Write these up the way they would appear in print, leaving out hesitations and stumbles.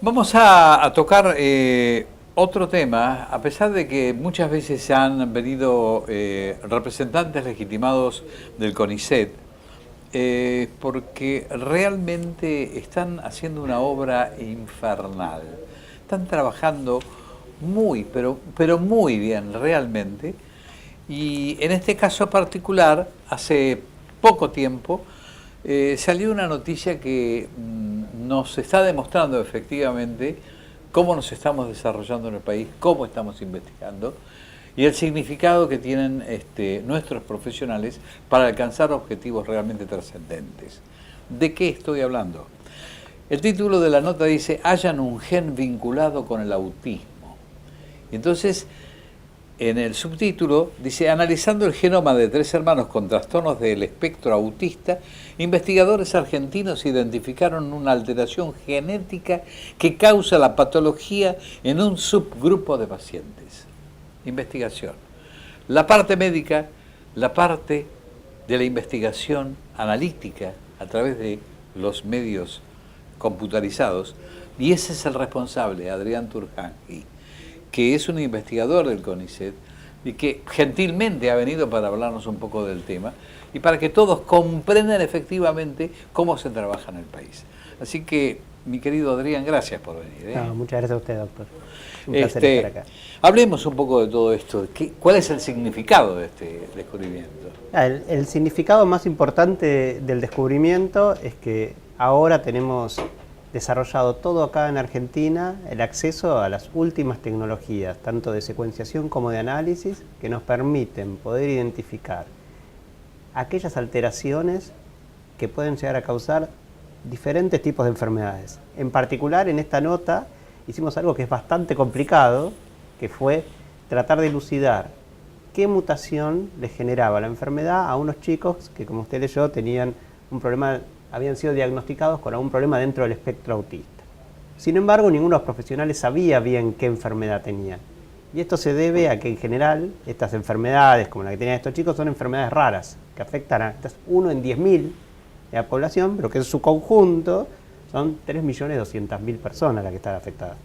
Vamos a tocar otro tema, a pesar de que muchas veces se han venido representantes legitimados del CONICET, porque realmente están haciendo una obra infernal. Están trabajando muy, pero muy bien, realmente. Y en este caso particular, hace poco tiempo, salió una noticia que nos está demostrando efectivamente cómo nos estamos desarrollando en el país, cómo estamos investigando y el significado que tienen nuestros profesionales para alcanzar objetivos realmente trascendentes. ¿De qué estoy hablando? El título de la nota dice: hallan un gen vinculado con el autismo. Y entonces, en el subtítulo dice: analizando el genoma de 3 hermanos con trastornos del espectro autista, investigadores argentinos identificaron una alteración genética que causa la patología en un subgrupo de pacientes. Investigación. La parte médica, la parte de la investigación analítica a través de los medios computarizados, y ese es el responsable, Adrián Turjanji, que es un investigador del CONICET y que gentilmente ha venido para hablarnos un poco del tema y para que todos comprendan efectivamente cómo se trabaja en el país. Así que, mi querido Adrián, gracias por venir. No, muchas gracias a usted, doctor. Un placer estar acá. Hablemos un poco de todo esto. ¿Cuál es el significado de este descubrimiento? El significado más importante del descubrimiento es que ahora tenemos desarrollado todo acá en Argentina el acceso a las últimas tecnologías, tanto de secuenciación como de análisis, que nos permiten poder identificar aquellas alteraciones que pueden llegar a causar diferentes tipos de enfermedades. En particular, en esta nota hicimos algo que es bastante complicado, que fue tratar de elucidar qué mutación les generaba la enfermedad a unos chicos que, como usted leyó, tenían un problema, habían sido diagnosticados con algún problema dentro del espectro autista. Sin embargo, ninguno de los profesionales sabía bien qué enfermedad tenían. Y esto se debe a que, en general, estas enfermedades, como la que tenían estos chicos, son enfermedades raras, que afectan a 1 en 10.000 de la población, pero que en su conjunto son 3.200.000 personas las que están afectadas.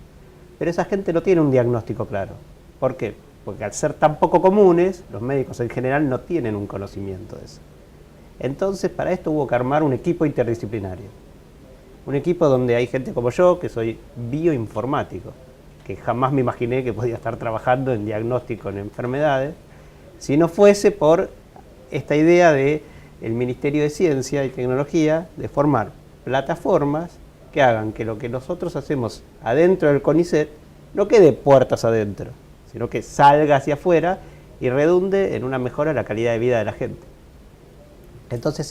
Pero esa gente no tiene un diagnóstico claro. ¿Por qué? Porque al ser tan poco comunes, los médicos en general no tienen un conocimiento de eso. Entonces, para esto hubo que armar un equipo interdisciplinario. Un equipo donde hay gente como yo, que soy bioinformático, que jamás me imaginé que podía estar trabajando en diagnóstico en enfermedades, si no fuese por esta idea del Ministerio de Ciencia y Tecnología de formar plataformas que hagan que lo que nosotros hacemos adentro del CONICET no quede puertas adentro, sino que salga hacia afuera y redunde en una mejora de la calidad de vida de la gente. Entonces,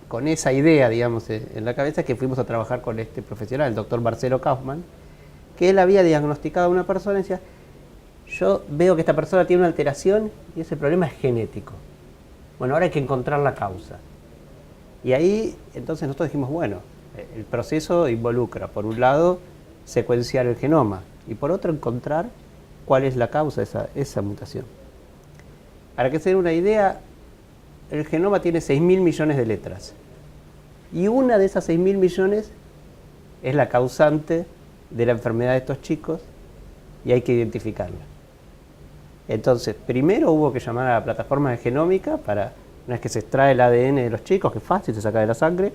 con esa idea, digamos, en la cabeza, que fuimos a trabajar con este profesional, el doctor Marcelo Kaufmann, que él había diagnosticado a una persona y decía: yo veo que esta persona tiene una alteración y ese problema es genético. Bueno, ahora hay que encontrar la causa. Y ahí, entonces, nosotros dijimos, bueno, el proceso involucra, por un lado, secuenciar el genoma y por otro, encontrar cuál es la causa de esa mutación. Para que se den una idea, el genoma tiene 6.000 millones de letras. Y una de esas 6.000 millones es la causante de la enfermedad de estos chicos y hay que identificarla. Entonces, primero hubo que llamar a la plataforma de genómica para, una vez que se extrae el ADN de los chicos, que es fácil, se saca de la sangre,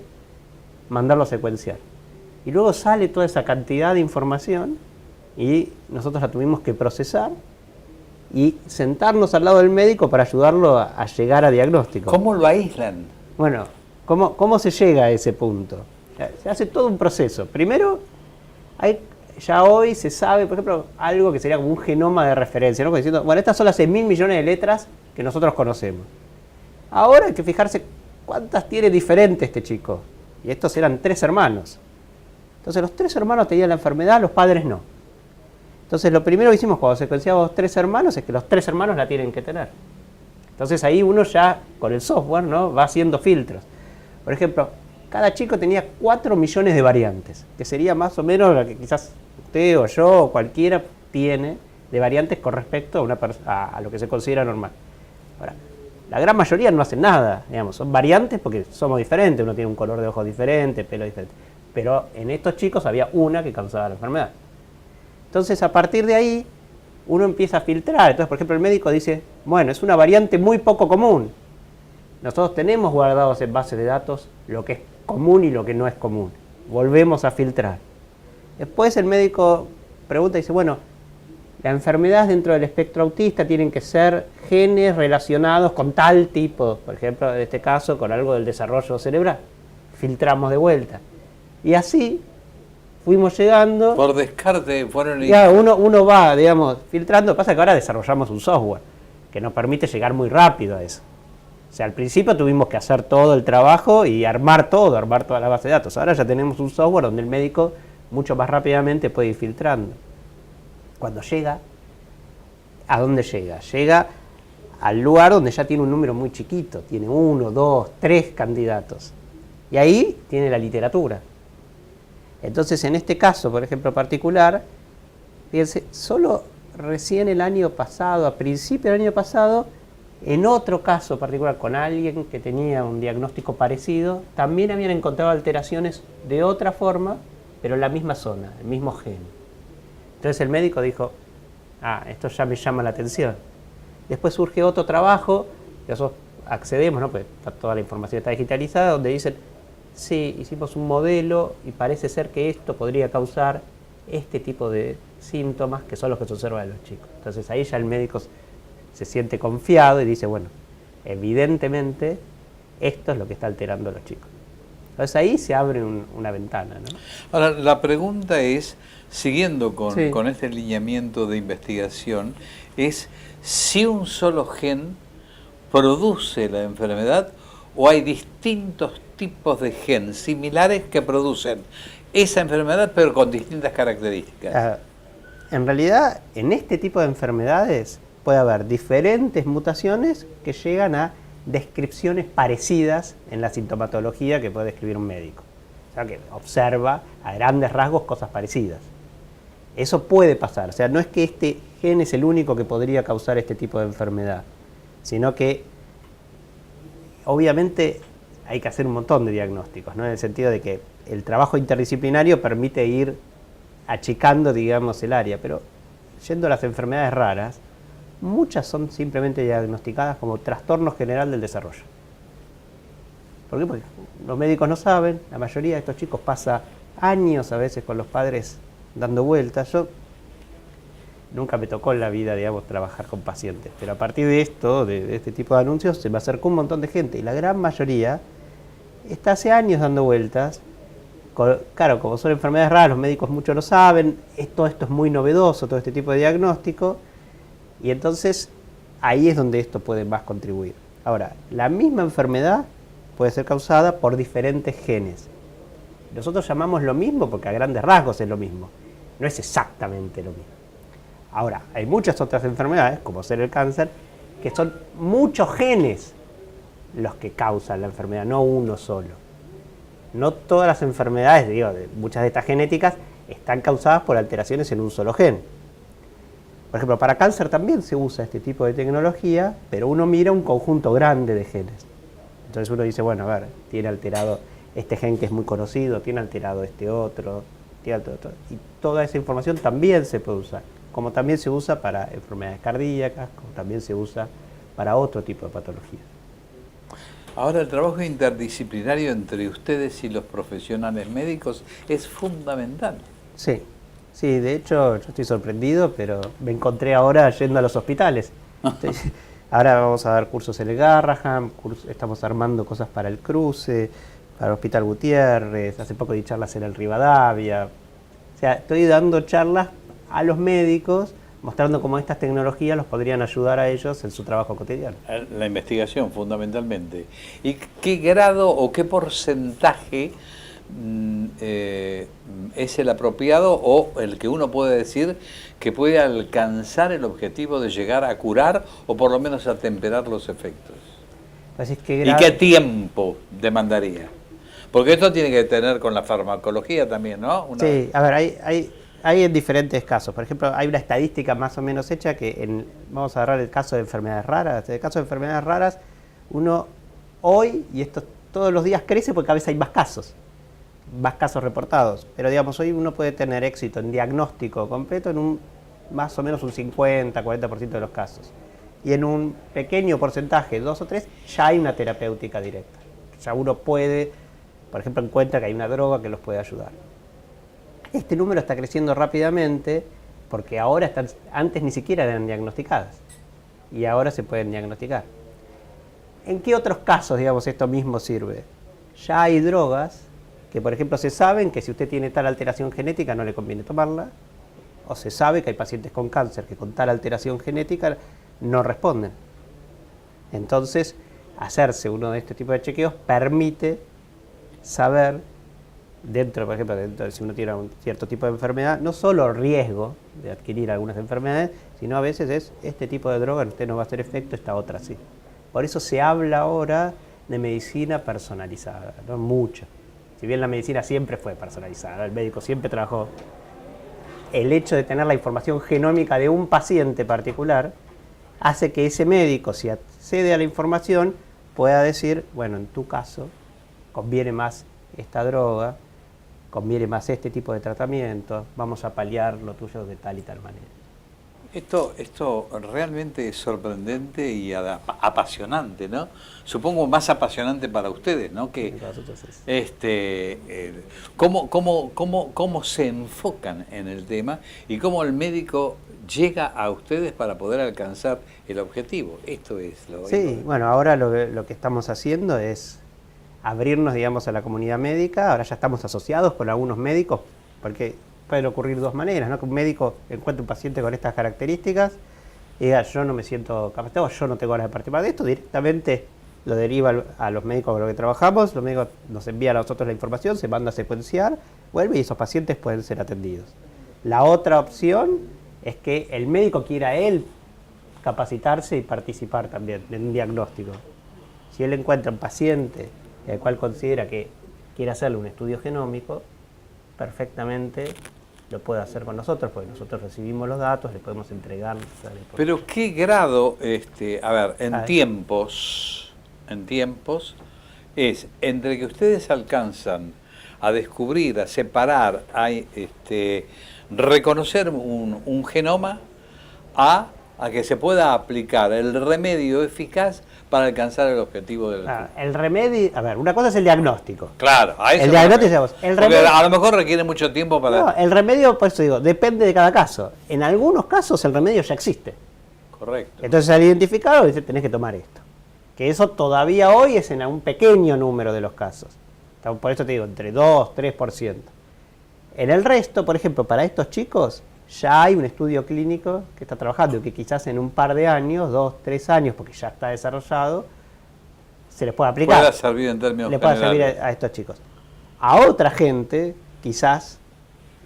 mandarlo a secuenciar. Y luego sale toda esa cantidad de información y nosotros la tuvimos que procesar y sentarnos al lado del médico para ayudarlo a llegar a diagnóstico. ¿Cómo lo aíslan? Bueno, ¿cómo se llega a ese punto? Se hace todo un proceso. Primero, ya hoy se sabe, por ejemplo, algo que sería como un genoma de referencia, ¿no? Diciendo, bueno, estas son las 6.000 millones de letras que nosotros conocemos. Ahora hay que fijarse cuántas tiene diferente este chico. Y estos eran 3 hermanos. Entonces los 3 hermanos tenían la enfermedad, los padres no. Entonces lo primero que hicimos cuando secuenciamos 3 hermanos es que los 3 hermanos la tienen que tener. Entonces ahí uno ya, con el software, ¿no?, va haciendo filtros. Por ejemplo, cada chico tenía 4 millones de variantes, que sería más o menos lo que quizás usted o yo o cualquiera tiene de variantes con respecto a lo que se considera normal. Ahora, la gran mayoría no hacen nada, digamos, son variantes porque somos diferentes, uno tiene un color de ojos diferente, pelo diferente. pero en estos chicos había una que causaba la enfermedad. Entonces, a partir de ahí, uno empieza a filtrar. Entonces, por ejemplo, el médico dice, bueno, es una variante muy poco común. Nosotros tenemos guardados en bases de datos lo que es común y lo que no es común. Volvemos a filtrar. Después el médico pregunta y dice, bueno, la enfermedad dentro del espectro autista tienen que ser genes relacionados con tal tipo, por ejemplo, en este caso, con algo del desarrollo cerebral. Filtramos de vuelta. Y así fuimos llegando. Por descarte fueron... Ya, uno va, digamos, filtrando. Pasa que ahora desarrollamos un software que nos permite llegar muy rápido a eso. O sea, al principio tuvimos que hacer todo el trabajo y armar toda la base de datos. Ahora ya tenemos un software donde el médico mucho más rápidamente puede ir filtrando. Cuando llega, ¿a dónde llega? Llega al lugar donde ya tiene un número muy chiquito. Tiene 1, 2, 3 candidatos. Y ahí tiene la literatura. Entonces, en este caso, por ejemplo, particular, fíjense, solo recién el año pasado, a principio del año pasado, en otro caso particular con alguien que tenía un diagnóstico parecido, también habían encontrado alteraciones de otra forma, pero en la misma zona, el mismo gen. Entonces el médico dijo, esto ya me llama la atención. Después surge otro trabajo, que nosotros accedemos, ¿no? Pues toda la información está digitalizada, donde dicen, sí, hicimos un modelo y parece ser que esto podría causar este tipo de síntomas que son los que se observan en los chicos. Entonces ahí ya el médico se siente confiado y dice, bueno, evidentemente esto es lo que está alterando a los chicos. Entonces ahí se abre una ventana, ¿no? Ahora, la pregunta es, siguiendo Sí. con este lineamiento de investigación, es si un solo gen produce la enfermedad o hay distintos tipos de genes similares que producen esa enfermedad pero con distintas características. En realidad, en este tipo de enfermedades puede haber diferentes mutaciones que llegan a descripciones parecidas en la sintomatología que puede describir un médico. O sea, que observa a grandes rasgos cosas parecidas. Eso puede pasar. O sea, no es que este gen es el único que podría causar este tipo de enfermedad, sino que obviamente hay que hacer un montón de diagnósticos, ¿no? En el sentido de que el trabajo interdisciplinario permite ir achicando, digamos, el área, pero yendo a las enfermedades raras, muchas son simplemente diagnosticadas como trastorno general del desarrollo. ¿Por qué? Porque los médicos no saben, la mayoría de estos chicos pasa años a veces con los padres dando vueltas. Yo nunca me tocó en la vida, digamos, trabajar con pacientes, pero a partir de esto, de este tipo de anuncios, se me acercó un montón de gente y la gran mayoría está hace años dando vueltas. Claro, como son enfermedades raras, los médicos mucho no saben, todo esto es muy novedoso, todo este tipo de diagnóstico, y entonces ahí es donde esto puede más contribuir. Ahora, la misma enfermedad puede ser causada por diferentes genes. Nosotros llamamos lo mismo porque a grandes rasgos es lo mismo, no es exactamente lo mismo. Ahora, hay muchas otras enfermedades, como ser el cáncer, que son muchos genes los que causan la enfermedad, no uno solo. No todas las enfermedades, muchas de estas genéticas, están causadas por alteraciones en un solo gen. Por ejemplo, para cáncer también se usa este tipo de tecnología, pero uno mira un conjunto grande de genes. Entonces uno dice, bueno, a ver, tiene alterado este gen que es muy conocido, tiene alterado este otro, tiene otro. Y toda esa información también se puede usar, como también se usa para enfermedades cardíacas, como también se usa para otro tipo de patologías. Ahora, el trabajo interdisciplinario entre ustedes y los profesionales médicos es fundamental. Sí, de hecho yo estoy sorprendido, pero me encontré ahora yendo a los hospitales. Ahora vamos a dar cursos en el Garrahan, estamos armando cosas para el Cruce, para el Hospital Gutiérrez, hace poco di charlas en el Rivadavia. O sea, estoy dando charlas a los médicos, mostrando cómo estas tecnologías los podrían ayudar a ellos en su trabajo cotidiano. La investigación, fundamentalmente. ¿Y qué grado o qué porcentaje es el apropiado o el que uno puede decir que puede alcanzar el objetivo de llegar a curar o por lo menos a temperar los efectos? Entonces, ¿Y qué tiempo demandaría? Porque esto tiene que tener con la farmacología también, ¿no? Sí, a ver, hay en diferentes casos. Por ejemplo, hay una estadística más o menos hecha que, vamos a agarrar el caso de enfermedades raras. En el caso de enfermedades raras, uno hoy, y esto todos los días crece porque cada vez hay más casos. más casos reportados, pero digamos, hoy uno puede tener éxito en diagnóstico completo en un más o menos un 50-40% de los casos. Y en un pequeño porcentaje, 2 o 3, ya hay una terapéutica directa. Ya uno puede, por ejemplo, encuentra que hay una droga que los puede ayudar. Este número está creciendo rápidamente porque ahora antes ni siquiera eran diagnosticadas y ahora se pueden diagnosticar. ¿En qué otros casos, digamos, esto mismo sirve? Ya hay drogas que, por ejemplo, se saben que si usted tiene tal alteración genética no le conviene tomarla, o se sabe que hay pacientes con cáncer que con tal alteración genética no responden. Entonces, hacerse uno de este tipo de chequeos permite saber, por ejemplo, si uno tiene un cierto tipo de enfermedad, no solo riesgo de adquirir algunas enfermedades, sino a veces es este tipo de droga, usted no va a hacer efecto, esta otra sí. Por eso se habla ahora de medicina personalizada, ¿no? Mucho. Si bien la medicina siempre fue personalizada, el médico siempre trabajó, el hecho de tener la información genómica de un paciente particular hace que ese médico, si accede a la información, pueda decir, bueno, en tu caso conviene más esta droga, conviene más este tipo de tratamiento, vamos a paliar lo tuyo de tal y tal manera. Esto realmente es sorprendente y apasionante, ¿no? Supongo más apasionante para ustedes, ¿no? Que cómo se enfocan en el tema y cómo el médico llega a ustedes para poder alcanzar el objetivo. Esto es lo... Sí, bueno, ahora lo que estamos haciendo es abrirnos, digamos, a la comunidad médica. Ahora ya estamos asociados con algunos médicos, porque pueden ocurrir dos maneras, ¿no? Que un médico encuentre un paciente con estas características y diga, yo no me siento capacitado, yo no tengo ganas de participar de esto, directamente lo deriva a los médicos con los que trabajamos, los médicos nos envían a nosotros la información, se manda a secuenciar, vuelve y esos pacientes pueden ser atendidos. La otra opción es que el médico quiera él capacitarse y participar también en un diagnóstico. Si él encuentra un paciente al cual considera que quiere hacerle un estudio genómico, perfectamente lo puede hacer con nosotros, porque nosotros recibimos los datos, le podemos entregar. Pero qué grado, a ver, en tiempos, es entre que ustedes alcanzan a descubrir, a separar, a reconocer un genoma, a que se pueda aplicar el remedio eficaz para alcanzar el objetivo del estudio. El remedio, a ver, una cosa es el diagnóstico. Claro, a eso el diagnóstico, a lo mejor requiere mucho tiempo para... No, el remedio, por eso digo, depende de cada caso. En algunos casos el remedio ya existe. Correcto. Entonces al identificarlo dice, tenés que tomar esto. Que eso todavía hoy es en un pequeño número de los casos. Por eso te digo, entre 2-3%. En el resto, por ejemplo, para estos chicos, ya hay un estudio clínico que está trabajando, que quizás en un par de años, 2-3 años, porque ya está desarrollado, se les puede aplicar. Puede servir en términos le puede servir a estos chicos. A otra gente, quizás,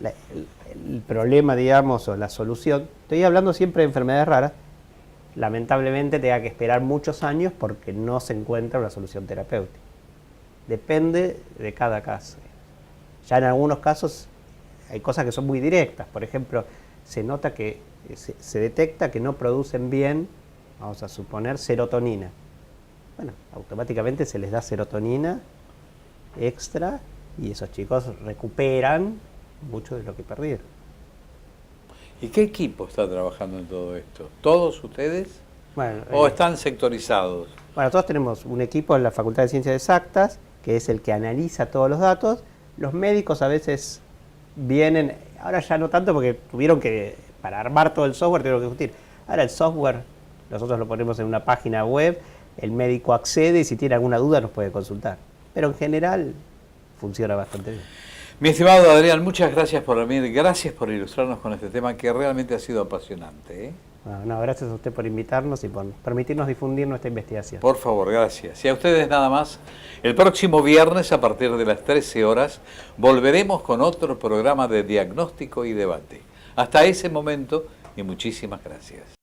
el problema, digamos, o la solución, estoy hablando siempre de enfermedades raras, lamentablemente tenga que esperar muchos años porque no se encuentra una solución terapéutica. Depende de cada caso. Ya en algunos casos hay cosas que son muy directas. Por ejemplo, se nota que se detecta que no producen bien, vamos a suponer, serotonina. Bueno, automáticamente se les da serotonina extra y esos chicos recuperan mucho de lo que perdieron. ¿Y qué equipo está trabajando en todo esto? ¿Todos ustedes? Bueno, ¿O están sectorizados? Bueno, todos tenemos un equipo en la Facultad de Ciencias Exactas, que es el que analiza todos los datos. Los médicos a veces vienen, ahora ya no tanto porque tuvieron que, para armar todo el software, tuvieron que discutir. Ahora el software, nosotros lo ponemos en una página web, el médico accede y si tiene alguna duda nos puede consultar. Pero en general funciona bastante bien. Mi estimado Adrián, muchas gracias por venir, gracias por ilustrarnos con este tema que realmente ha sido apasionante. No, gracias a usted por invitarnos y por permitirnos difundir nuestra investigación. Por favor, gracias. Y a ustedes nada más, el próximo viernes a partir de las 13 horas volveremos con otro programa de diagnóstico y debate. Hasta ese momento y muchísimas gracias.